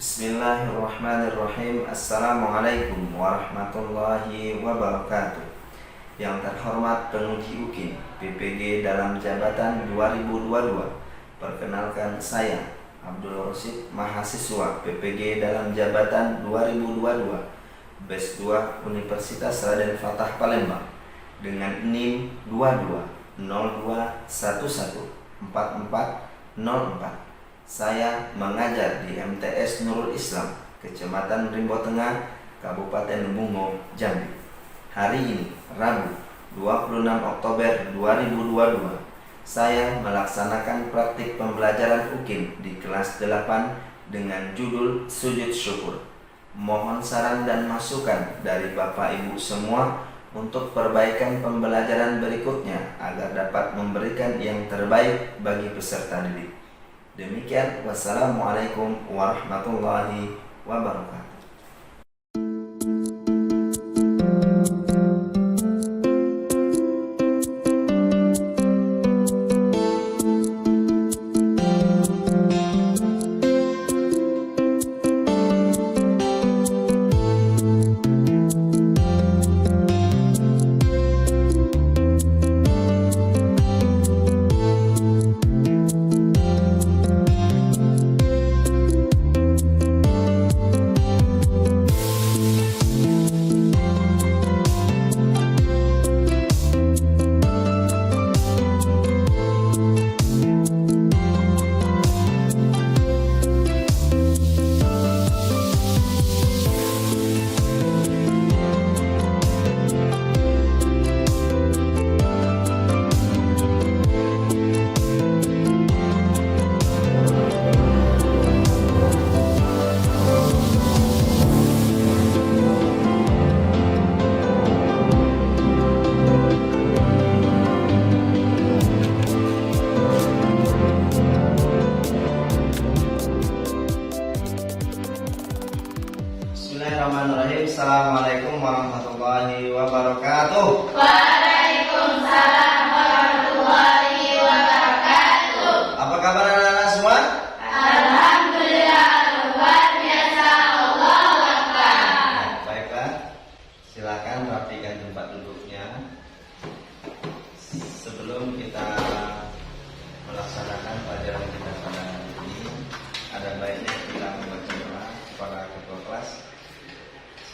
Bismillahirrahmanirrahim. Assalamualaikum warahmatullahi wabarakatuh. Yang terhormat penguji UKIN PPG dalam jabatan 2022. Perkenalkan saya Abdul Rosid, mahasiswa PPG dalam jabatan 2022 BES 2 Universitas Raden Fatah Palembang dengan NIM 2202114404. Saya mengajar di MTS Nurul Islam, Kecamatan Rimbo Tengah, Kabupaten Bungo, Jambi. Hari ini, Rabu, 26 Oktober 2022, saya melaksanakan praktik pembelajaran UKIN di kelas 8 dengan judul Sujud Syukur. Mohon saran dan masukan dari Bapak Ibu semua untuk perbaikan pembelajaran berikutnya agar dapat memberikan yang terbaik bagi peserta didik. Demikian, wassalamualaikum warahmatullahi wabarakatuh. Bismillahirrahmanirrahim. Assalamualaikum warahmatullahi wabarakatuh. Waalaikumsalam warahmatullahi wabarakatuh. Apa kabar anak-anak semua? Alhamdulillah, luar biasa. Allahu Akbar. Baiklah, silakan rapikan tempat duduknya. Sebelum kita melaksanakan pelajaran kita pada hari ini, ada baiknya kita membaca doa kepada ketua kelas.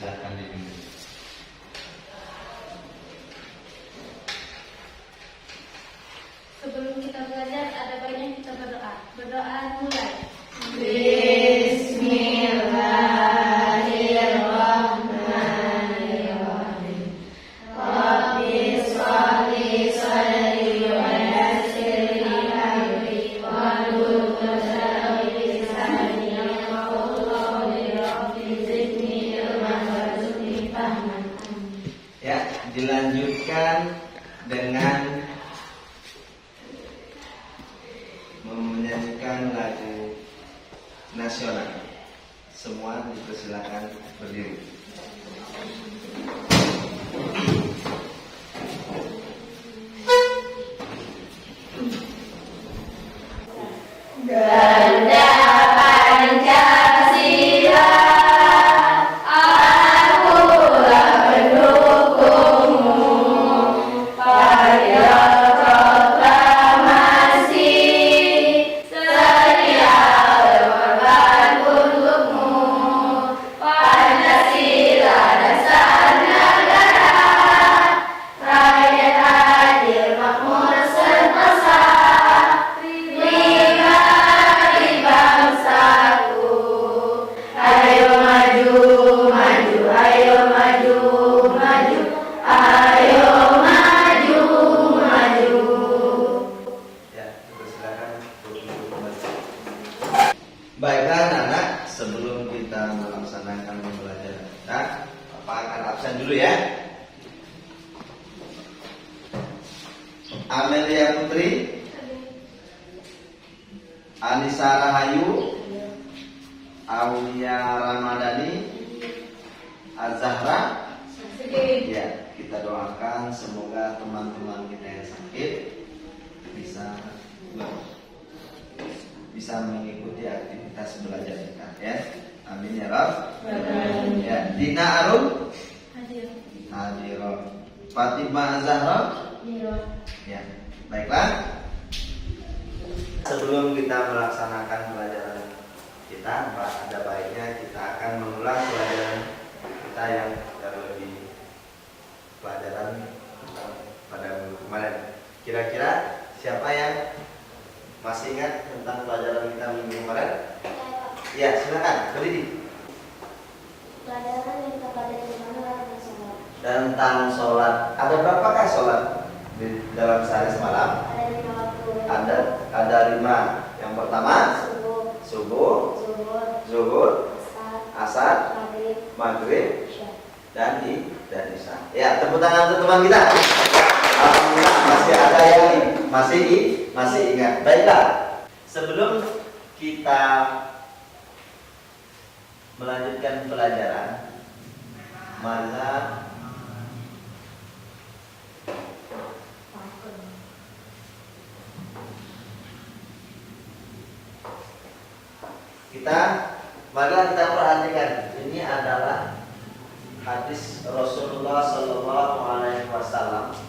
Silakan dipimpin. Sebelum kita belajar, ada baiknya kita berdoa. Berdoa mulai. Bismillahirrahmanirrahim. Rabbi sholli sadri wa yassir li amri wahlul 'uqdatam min lisani yafqahu qawli. Rabbi zidni ilman warzuqni fahman. Ya, dilanjutkan dengan menyanyikan lagu nasional. Semua dipersilakan berdiri. Ganda Pancasila, akulah pendukungmu. Pada proklamasi, sedia berkorban untukmu. Pancasila dasar negara, rakyat adil makmur sentosa. Nikmati bangsaku, ayo maju, maju, ayo maju, maju, ayo maju, maju. Ya, dipersilakan duduk kembali. Baiklah anak-anak, sebelum kita melaksanakan pembelajaran kita, Bapak akan absen dulu ya. Amelia Putri, Anissa Rahayu, Aulia Ramadhani, Azahra. Ya, kita doakan semoga teman-teman kita yang sakit bisa mengikuti aktivitas belajar kita ya. Amin ya Rabb. Ya, Dina Arum Hadir. Hadiroh. Fatimah Zahra. Ya, baiklah. Sebelum kita melaksanakan pelajaran kita, ada baiknya kita akan mengulang pelajaran kita yang lebih pelajaran pada minggu kemarin. Kira-kira siapa yang masih ingat tentang pelajaran kita minggu kemarin? Ya, silakan, berdiri. Pelajaran yang kita pelajari kemarin adalah sholat. Tentang sholat. Ada berapakah sholat di dalam sehari semalam? Ada 5 waktu. Ada 5. Yang pertama subuh, zuhur, asar, maghrib, dan isya. Ya, tepuk tangan untuk teman kita. Alhamdulillah masih ada yang masih ingat. Baiklah, sebelum kita melanjutkan pelajaran, maka marilah kita perhatikan. Ini adalah hadis Rasulullah Sallallahu Alaihi Wasallam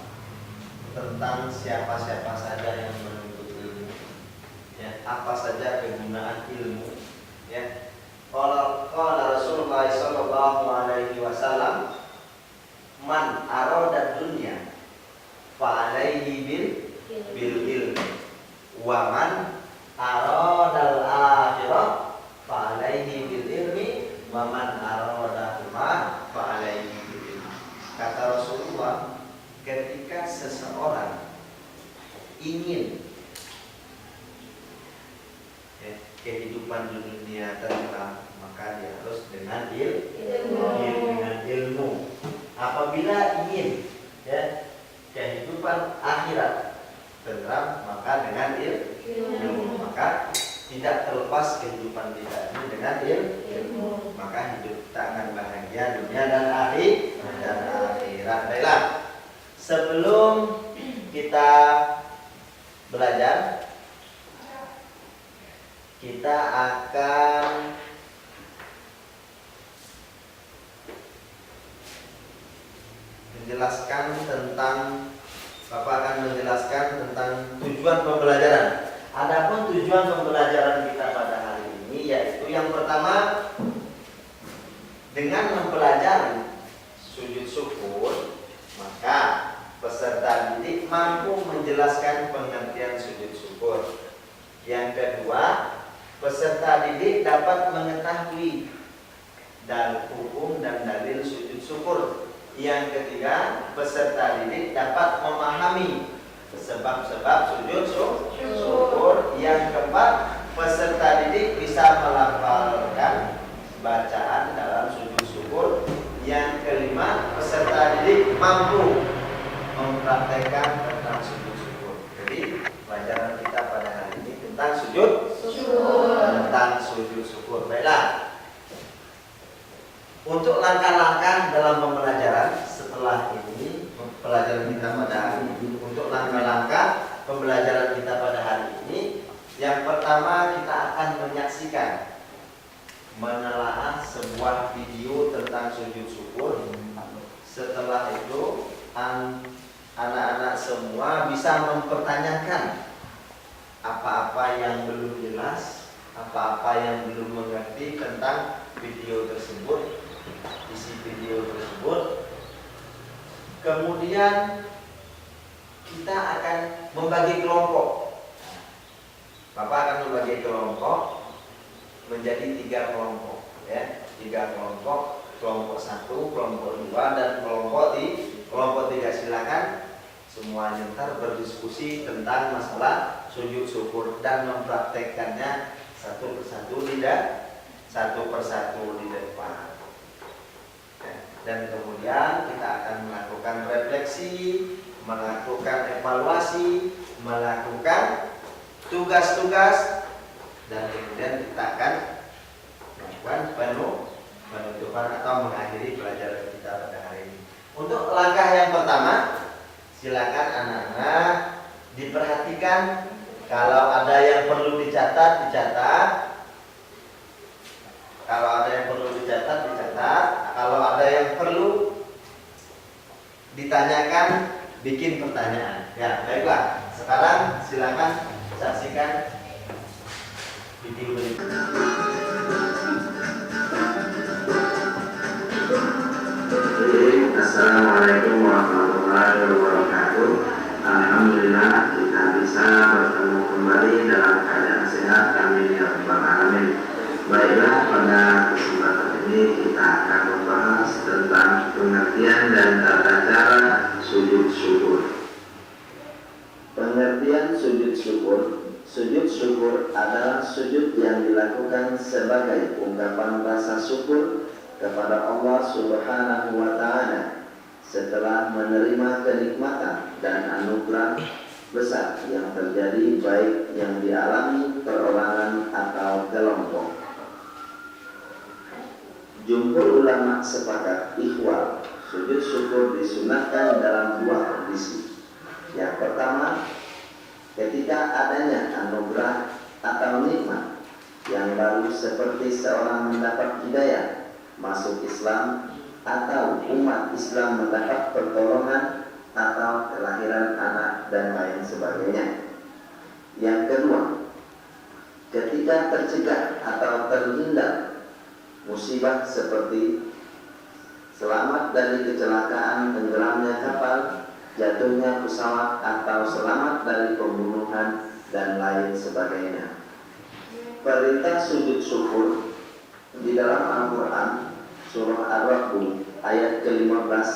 tentang siapa-siapa saja yang menuntut ilmu, ya, apa saja kegunaan ilmu, ya. Qala Rasulullah Sallallahu Alaihi Wasallam, man arada dunya fa alaihi bil ilmi, wa man aradal akhirah fa alaihi bil ilmi, wa man arada ma fa alaihi bil ilmi. Kata Rasulullah, ketika seseorang ingin kehidupan dunia tentram, maka dia harus dengan ilmu. Apabila ingin, ya, kehidupan akhirat tentram, maka dengan ilmu. Maka tidak terlepas kehidupan kita ini dengan ilmu. Maka hidup kita akan bahagia dunia dan akhirat. Baiklah, sebelum kita belajar, kita akan menjelaskan tentang Bapak akan menjelaskan tentang tujuan pembelajaran. Adapun tujuan pembelajaran kita pada hari ini yaitu yang pertama, dengan mempelajari sujud syukur, maka peserta didik mampu menjelaskan pengertian sujud syukur. Yang kedua, peserta didik dapat mengetahui dan hukum dan dalil sujud syukur. Yang ketiga, peserta didik dapat memahami sebab-sebab sujud syukur. Yang keempat, peserta didik bisa melafalkan bacaan dalam sujud syukur. Yang kelima, peserta didik mampu mempraktekkan tentang sujud syukur. Jadi pelajaran kita pada hari ini tentang sujud syukur. Baiklah. Untuk langkah-langkah dalam pembelajaran setelah ini, pelajaran kita pada hari ini, untuk langkah-langkah pembelajaran kita pada hari ini, yang pertama kita akan menyaksikan, menelaah sebuah video tentang sujud syukur. Setelah itu, anak-anak semua bisa mempertanyakan apa-apa yang belum jelas, apa-apa yang belum mengerti tentang video tersebut, isi video tersebut. Kemudian kita akan membagi kelompok. Bapak akan membagi kelompok menjadi 3 kelompok, ya, 3 kelompok. Kelompok 1, kelompok 2, dan kelompok 3. Silakan semuanya ntar berdiskusi tentang masalah sujud syukur dan mempraktekkannya satu persatu di depan. Dan kemudian kita akan melakukan refleksi, melakukan evaluasi, melakukan tugas-tugas, dan kemudian kita akan melakukan penutupan atau mengakhiri pelajaran kita pada hari ini. Untuk langkah yang pertama, silakan anak-anak diperhatikan. Kalau ada yang perlu dicatat. Kalau ada ditanyakan, bikin pertanyaan. Ya, baiklah. Sekarang silakan saksikan video berikut. Assalamualaikum warahmatullahi wabarakatuh. Alhamdulillah kita bisa bertemu kembali dalam keadaan sehat, amin ya rabbal alamin. Baiklah, pada kesempatan ini kita akan membahas tentang pengertian dan tata cara sujud syukur. Pengertian sujud syukur. Sujud syukur adalah sujud yang dilakukan sebagai ungkapan rasa syukur kepada Allah Subhanahu wa Ta'ala setelah menerima kenikmatan dan anugerah besar yang terjadi, baik yang dialami perorangan atau kelompok. Jumhur ulama sepakat ihwal sujud syukur disunahkan dalam dua kondisi. Yang pertama, ketika adanya anugerah atau nikmat yang baru, seperti seorang mendapat hidayah masuk Islam, atau umat Islam mendapat pertolongan atau kelahiran anak dan lain sebagainya. Yang kedua, ketika tercegah atau terhindar musibah seperti selamat dari kecelakaan, tenggelamnya kapal, jatuhnya pesawat, atau selamat dari pembunuhan dan lain sebagainya. Perintah sujud syukur di dalam Al-Quran surah Ar-Rahman ayat ke-15.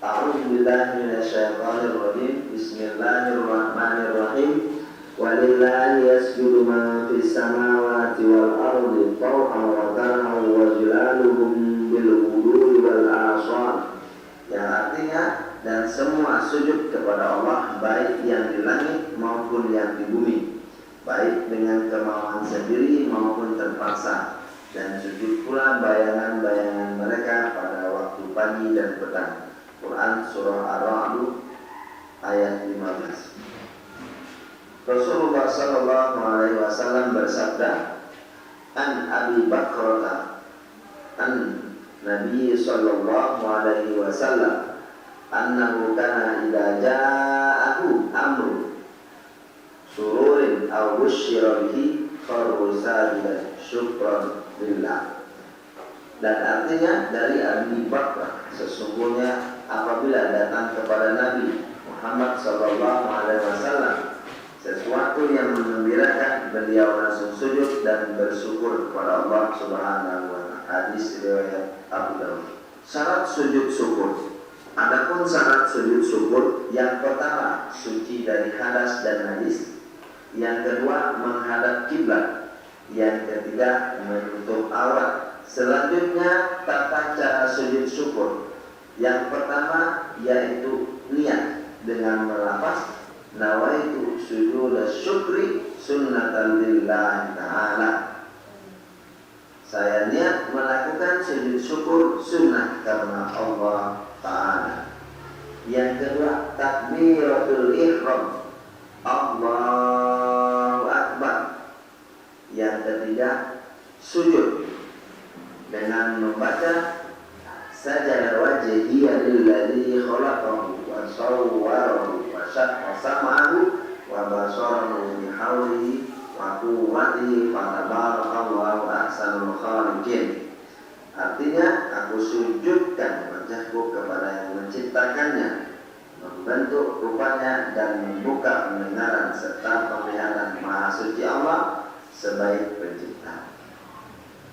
A'udzubillahi minasyaitonirrajim. Bismillahirrahmanirrahim. Walillahi yasjudu ma fis samawati wal ardi taw'an wa karhan wa zilaluhum bil ghudwi wal asal. Yang artinya, dan semua sujud kepada Allah, baik yang di langit maupun yang di bumi, baik dengan kemauan sendiri maupun terpaksa, dan sujud pula bayangan-bayangan mereka pada waktu pagi dan petang. Quran surah Ar-Ra'd ayat 15. Rasulullah sallallahu alaihi wasallam bersabda, "An Abi Bakrata an Nabi sallallahu alaihi wasallam annahu kana idza ja'ahu amru sururin aw busyira bihi kharru sajidan syukran lillah." Dan artinya dari Abi Bakar, sesungguhnya apabila datang kepada Nabi Muhammad sallallahu alaihi wasallam sesuatu yang menggembirakan, beliau langsung sujud dan bersyukur kepada Allah Subhanahu wa Ta'ala. Hadis riwayat Abu Dawud. Syarat sujud syukur. Adapun syarat sujud syukur, yang pertama suci dari hadas dan najis, yang kedua menghadap kiblat, yang ketiga menutup aurat. Selanjutnya tata cara sujud syukur. Yang pertama yaitu niat dengan melafaz nawaitu sujud syukri sunnatan lillahi ta'ala. Saya niat melakukan sujud syukur sunnah karena Allah Ta'ala. Yang kedua takbiratul ihram, Allahu Akbar. Yang ketiga sujud dengan membaca sajada wajhiya lilladzi khalaqahu wa sawwarahu wa syaqqa sam'ahu wa basarahu bi haulihi wa quwwatihi fatabarakallahu ahsanul khaliqin. Artinya, aku sujudkan wajahku kepada yang menciptakannya, membentuk rupanya dan membuka pendengaran serta penglihatan Maha Suci Allah sebaik pencipta.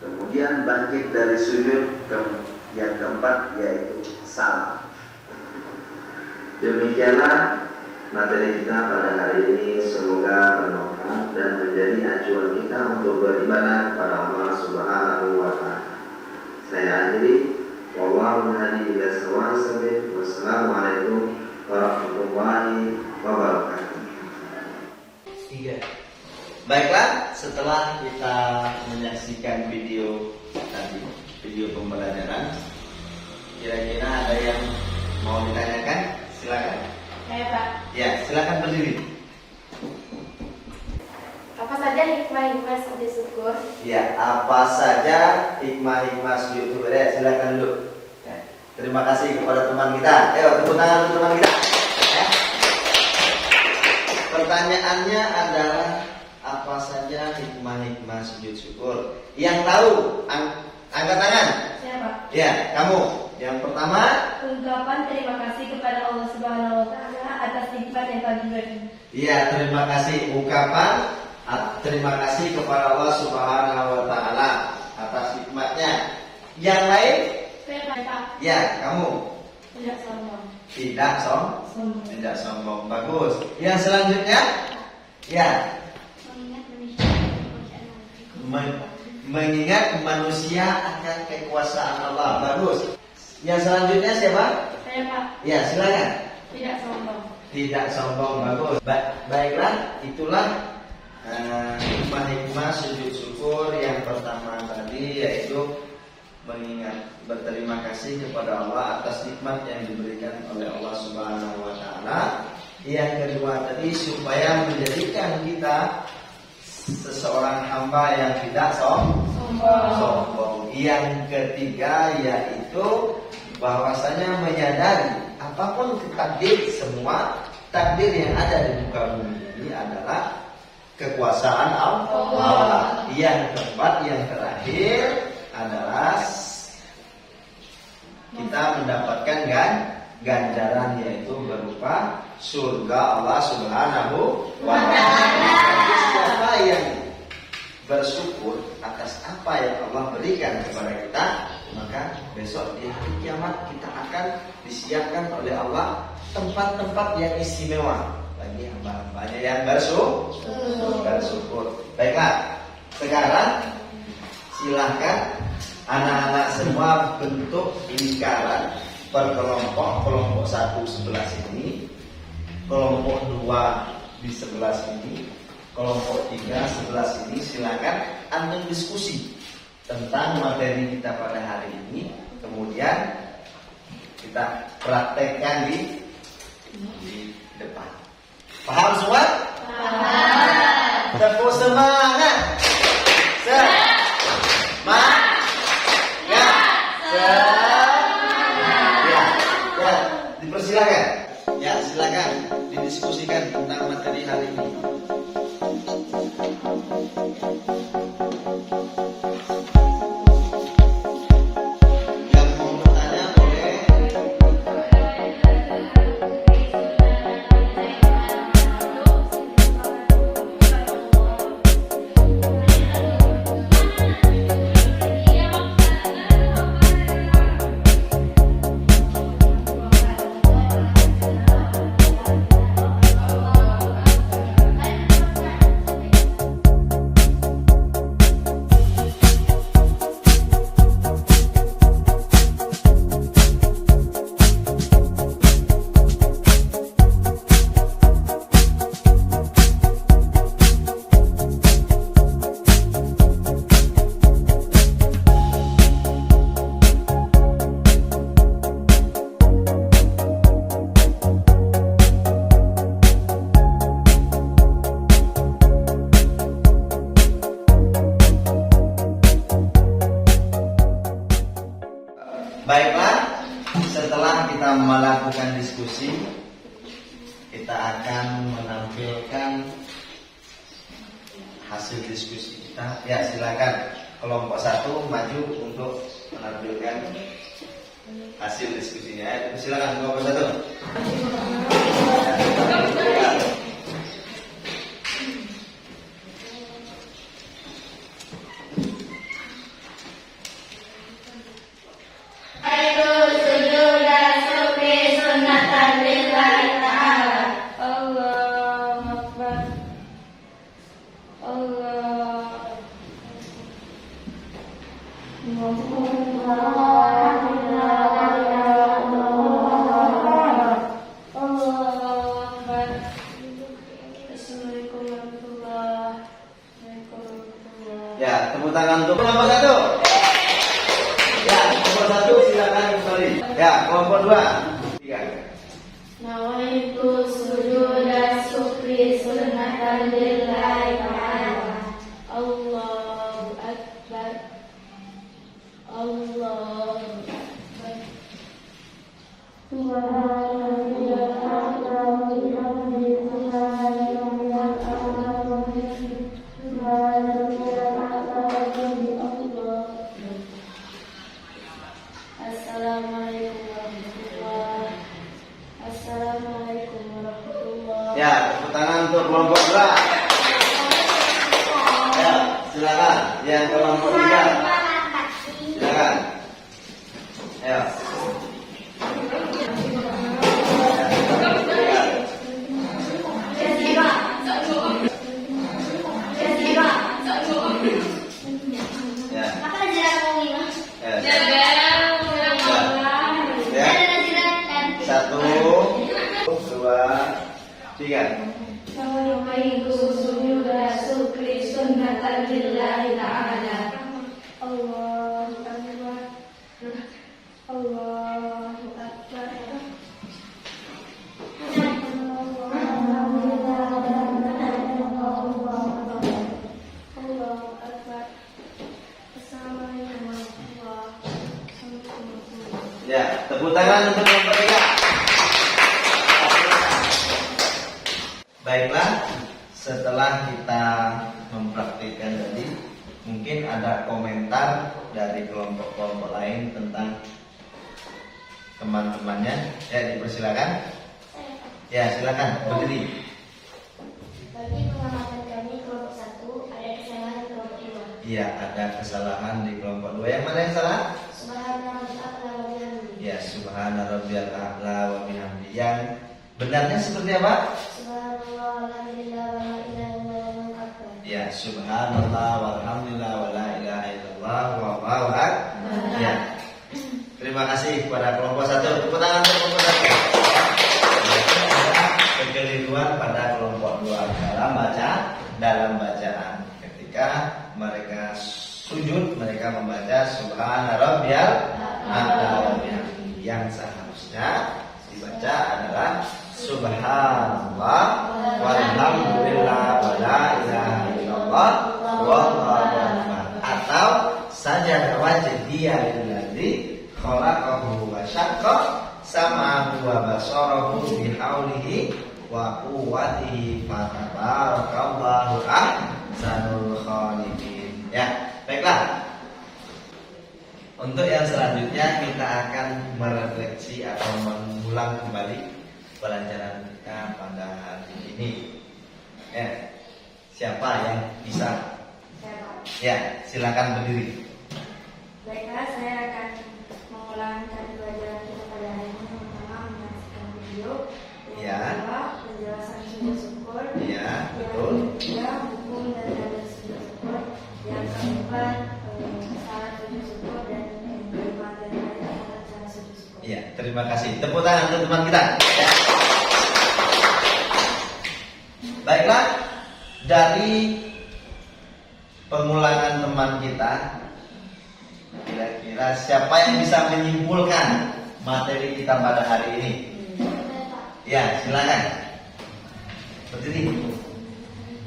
Kemudian bangkit dari sujud yang keempat yaitu salam. Demikianlah materi kita pada hari ini, semoga bermanfaat dan menjadi acuan kita untuk beribadah kepada Allah Subhanahu wa Ta'ala. Saya akhiri, wallahu hadi ila sawa'is sabil. Wassalamualaikum warahmatullahi wabarakatuh. 3. Baiklah, setelah kita menyaksikan video tadi, video pembelajaran, kira-kira ada yang mau ditanyakan? Silakan. Saya Pak. Ya, silakan berdiri. Apa saja hikmah-hikmah sujud syukur? Ya, apa saja hikmah-hikmah sujud syukur? Ya, silakan dulu. Ya. Terima kasih kepada teman kita. Ayo tepuk tangan untuk teman kita. Ya. Pertanyaannya adalah apa saja hikmah-hikmah sujud syukur? Yang tahu angkat tangan. Siapa? Ya, kamu. Yang pertama, Ungkapan terima kasih kepada Allah Subhanahu wa taala atas nikmat yang telah diberi. iya, terima kasih. Ungkapan terima kasih kepada Allah Subhanahu wa taala atas nikmatnya. Yang lain? Saya Pak. Ya, kamu. Tidak sombong. Tidak Sombong. tidak sombong. Bagus. Yang selanjutnya? Ya, mengingat manusia akan kekuasaan Allah. Bagus. Yang selanjutnya siapa? Saya Pak. Ya, silakan. Tidak sombong. Tidak sombong. Bagus. Baiklah, itulah hikmah-hikmah sujud syukur yang pertama tadi, yaitu mengingat berterima kasih kepada Allah atas nikmat yang diberikan oleh Allah Subhanahu wa taala. Yang kedua tadi supaya menjadikan kita seseorang hamba yang tidak sombong. Yang ketiga yaitu bahwasanya menyadari apapun semua takdir yang ada di muka bumi ini adalah kekuasaan Allah. Yang keempat, yang terakhir adalah kita mendapatkan ganjaran, yaitu berupa surga Allah Subhanahu wa taala. Siapa yang bersyukur atas apa yang Allah berikan kepada kita, maka besok di hari kiamat kita akan disiapkan oleh Allah tempat-tempat yang istimewa bagi hamba-hambanya yang bersyukur. Baiklah, sekarang silahkan anak-anak semua bentuk lingkaran per kelompok. Kelompok 1 sebelah sini, kelompok 2 di sebelah sini, kelompok 3 sebelah sini. Silakan antum diskusi tentang materi kita pada hari ini. Kemudian kita praktekkan di depan. Paham semua? Paham. Tepuk semangat. Dipersilakan. Ya, silakan didiskusikan tentang materi hari ini. Yang mau bertanya boleh. Baiklah, setelah kita melakukan diskusi, kita akan menampilkan hasil diskusi kita. Ya, silakan kelompok 1 maju untuk menampilkan hasil diskusinya. Silakan kelompok 1. Ya, tepuk tangan untuk kelompok 1. Ya, kelompok 1 silakan kembali. Ya, kelompok 2. 3. Nawaitu sujuda syukri sunnatan lillahi ta'ala. Allahu Akbar. Allahu Akbar. Ya, tepuk tangan untuk kelompok 2. Ya, silakan. Yang kelompok 3. Silakan. Ya. Satu, dua, tiga. Ya, tepuk tangan untuk kelompok 3. Baiklah, setelah kita mempraktikkan tadi, mungkin ada komentar dari kelompok-kelompok lain tentang teman-temannya. Ya, dipersilakan. Ya, silakan berdiri. Bagi pengamatan kami kelompok 1 ada kesalahan di kelompok 2. Iya, ada kesalahan di kelompok 2. Yang mana yang salah? Ya, subhana rabbiyal a'la wa bihamdi. Yang benarnya seperti apa? Ya, subhanallah walhamdulillah wa la ilaha illallah wallahu akbar. Ya. Terima kasih kepada kelompok 1. Tepuk tangan untuk kelompok 1. Ada kekeliruan pada kelompok 2 dalam bacaan. Ketika mereka sujud, mereka membaca subhana rabbiyal a'la wa bihamdi. Yang seharusnya dibaca adalah subhanallah walhamdulillah wa la ilaha illallah wallahu akbar, atau sajada wajhiya lillazi khalaqahu wa syaqqa sam'ahu wa basarahu bihaulihi wa quwwatihi fatabarakallahu ahsanul khaliqin. Ya, baiklah. Untuk yang selanjutnya kita akan merefleksi atau mengulang kembali pelajaran kita pada hari ini. Ya, siapa yang bisa? Ya, silakan berdiri. Baiklah, saya akan mengulangkan pelajaran kita pada hari ini. Yang pertama, menyaksikan video. Ya. Yang kedua, penjelasan sujud syukur. Ya, betul. Yang ketiga, hukum dan dalil sujud syukur. Yang keempat, syarat sujud syukur, dan yang kelima dan terakhir cara sujud syukur. Ya, terima kasih. Tepuk tangan untuk teman kita. Ya. Baiklah, dari pengulangan teman kita, kira-kira siapa yang bisa menyimpulkan materi kita pada hari ini? Ya, silakan. Berdiri.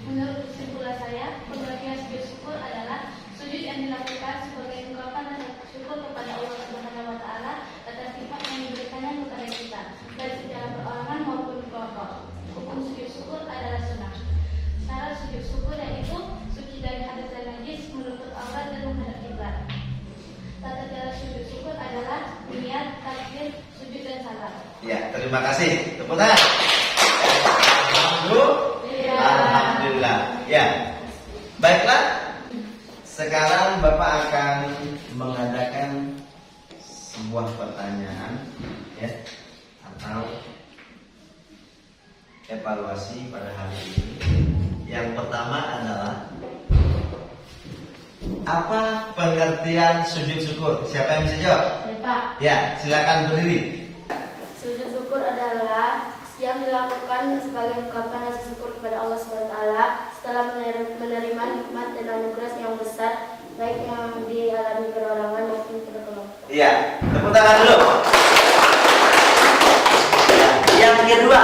Menurut kesimpulan saya, pengertian sujud syukur adalah sujud yang dilakukan sebagai ungkapan rasa syukur kepada Allah Subhanahu wa taala atas nikmat yang diberikannya kepada kita, baik secara perorangan maupun kelompok. Hukum sujud syukur adalah sunnah. Syarat sujud syukur yaitu suci dari hadas dan najis, menutup aurat dan menghadap kiblat. Tata cara sujud syukur adalah niat, takbir, sujud dan salam. Ya, terima kasih. Tepuk tangan. Alhamdulillah. Ya. Baiklah. Sekarang Bapak akan mengadakan sebuah pertanyaan, ya, atau evaluasi pada hari ini. Yang pertama adalah apa pengertian sujud syukur? Siapa yang bisa jawab? Pak. Ya, silakan berdiri. Sujud syukur adalah yang dilakukan sebagai ungkapan rasa syukur kepada Allah SWT setelah menerima nikmat dan anugerah yang besar, baik yang dialami perorangan maupun kelompok. Iya, tepuk tangan dulu. Ya, yang kedua,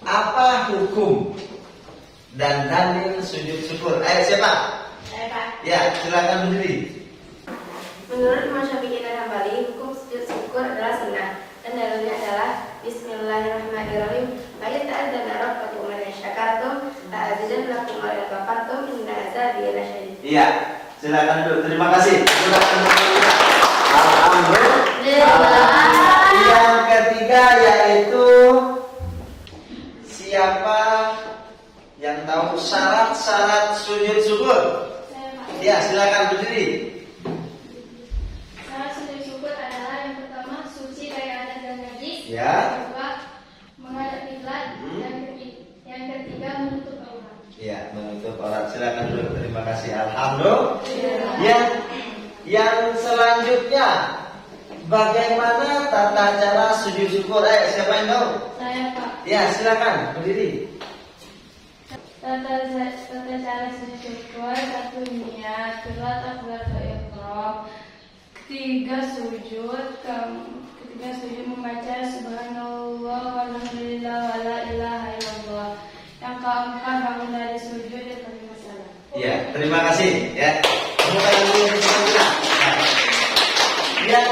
apa hukum dan dalil sujud syukur? Ayo siapa? Pak. Ya, silakan berdiri. Menurut Imam Syafi'i dan Hambali, hukum sujud syukur adalah sunnah dan dalilnya adalah Bismillahirrahmanirrahim. Ayat ta'adzana rabbakum wa syakartum la'azidan lakum wa in kafartum inna azabi lasyadid. Iya, silakan dulu. Terima kasih. Silakan dulu. Alhamdulillah. Yang ketiga yaitu siapa yang tahu syarat-syarat sujud syukur? Saya, Pak. Ya, silakan berdiri. Syarat sujud syukur adalah yang pertama suci dari adat dan najis. Ya. Yang kedua menghadap kiblat. Hmm. Yang ketiga menutup aurat. Ya, menutup aurat. Silakan dulu. Terima kasih. Alhamdulillah. Ya. Yang selanjutnya, bagaimana tata cara sujud syukur? Siapa yang tahu? Saya, Pak. Ya, silakan berdiri. Tata cara sujud syukur: satu niat, kedua takbiratul ihram, ketiga sujud membaca subhanallah walhamdulillah wala ilaha illallah. Yang keempat bangun dari sujud dan terima salam. Ya, terima kasih. Ya, bukan dulu nah. Yang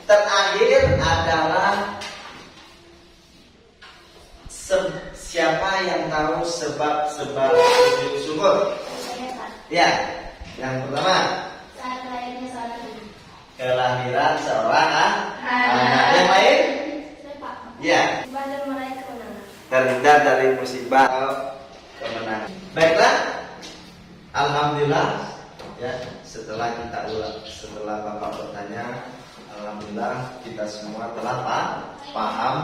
terakhir adalah siapa yang tahu sebab-sebab sujud syukur? Saya, Pak. Ya, yang pertama Saat lahirnya seorang ibu. kelahiran seorang anak. Anak. Yang lain? Saya, Pak. Ya, Ibadah meraih kemenangan. terhindar dari musibah atau kemenangan. Baiklah, alhamdulillah. Ya, setelah Bapak bertanya, alhamdulillah kita semua telah paham.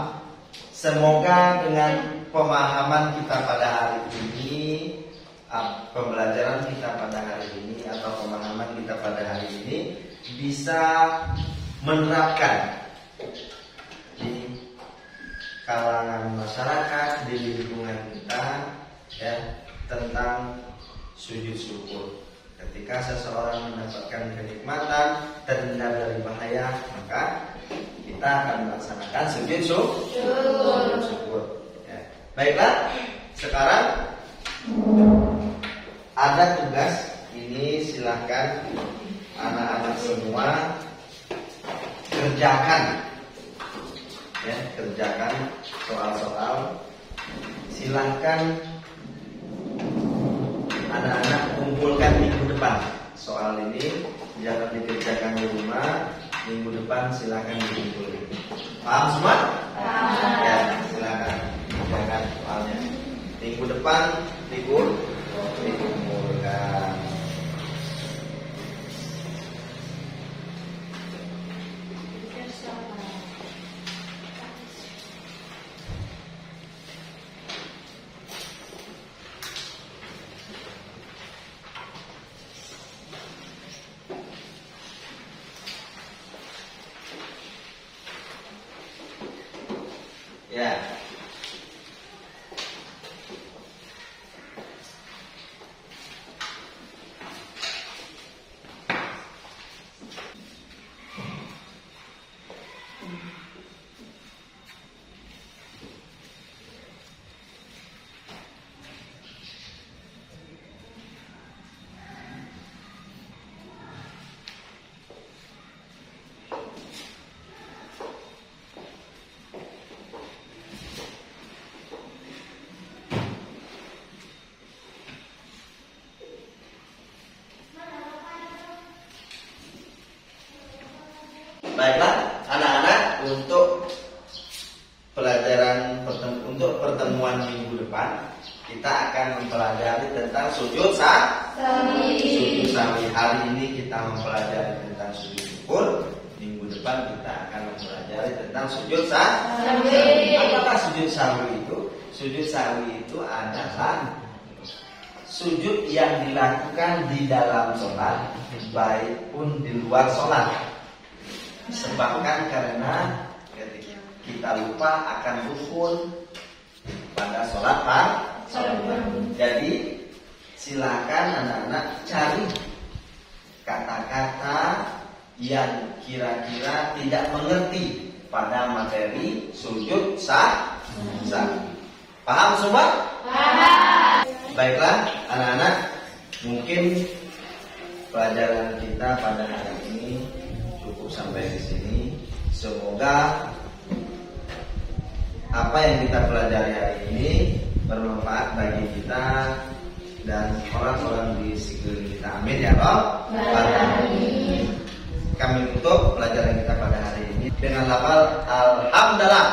Semoga dengan pemahaman kita pada hari ini, pembelajaran kita pada hari ini atau pemahaman kita pada hari ini bisa menerapkan di kalangan masyarakat, di lingkungan kita, ya, tentang sujud syukur. Ketika seseorang mendapatkan kenikmatan, terhindar dari bahaya, maka kita akan melaksanakan sujud syukur. Ya. Baiklah, sekarang ada tugas. Ini silahkan anak-anak semua kerjakan. Ya, kerjakan soal-soal. Silahkan anak-anak kumpulkan minggu depan. Soal ini jangan dikerjakan di rumah. Minggu depan silahkan dikumpulkan. Paham semua? Paham. Ya, silahkan kerjakan soalnya. Minggu depan dikumpulkan. Ya. Baiklah, anak-anak, untuk pertemuan minggu depan kita akan mempelajari tentang sujud sahwi. Hari ini kita mempelajari tentang sujud syukur. Minggu depan kita akan mempelajari tentang sujud sahwi. Apakah sujud sahwi itu? Sujud sahwi itu adalah sujud yang dilakukan di dalam sholat, baik pun di luar sholat. Disebabkan karena ketika kita lupa akan rukun pada sholat Jadi silakan anak-anak cari kata-kata yang kira-kira tidak mengerti pada materi sujud sahwi. Paham semua? Paham. Baiklah anak-anak, mungkin pelajaran kita pada hari ini cukup sampai di sini. Semoga apa yang kita pelajari hari ini bermanfaat bagi kita dan orang-orang di sekeliling kita. Amin ya Rabb. Amin. Kami tutup pelajaran kita pada hari ini dengan lafal alhamdulillah.